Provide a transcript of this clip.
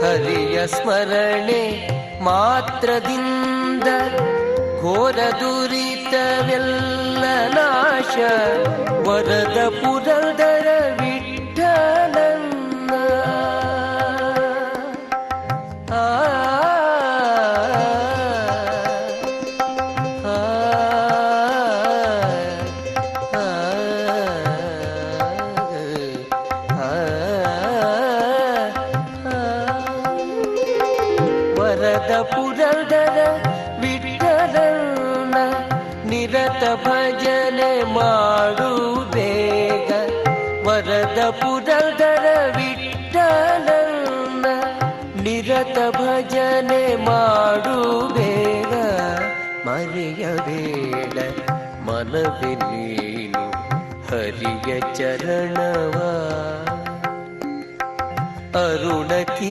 ಹರಿಯ ಸ್ಮರಣೆ ಮಾತ್ರದಿಂದ ಘೋರ ದುರಿತವೆಲ್ಲ ನಾಶ. ವರದ ಪುರಂದರ ವಿಠಲನ್ನ ವರದ ಪುರಂದರ ವಿಠಲನ್ನ ನಿರತ ಭಜನೆ ಮಾಡು ಬೇಗ. ವರದ ಪುರಂದರ ವಿಠಲನ್ನ ನಿರತ ಭಜನೆ ಮಾಡು ಬೇಗ. ಮರೆಯಬೇಡ ಮನವೇ ನೀನು ಹರಿಯ ಚರಣವ. ಅರುಣಕಿ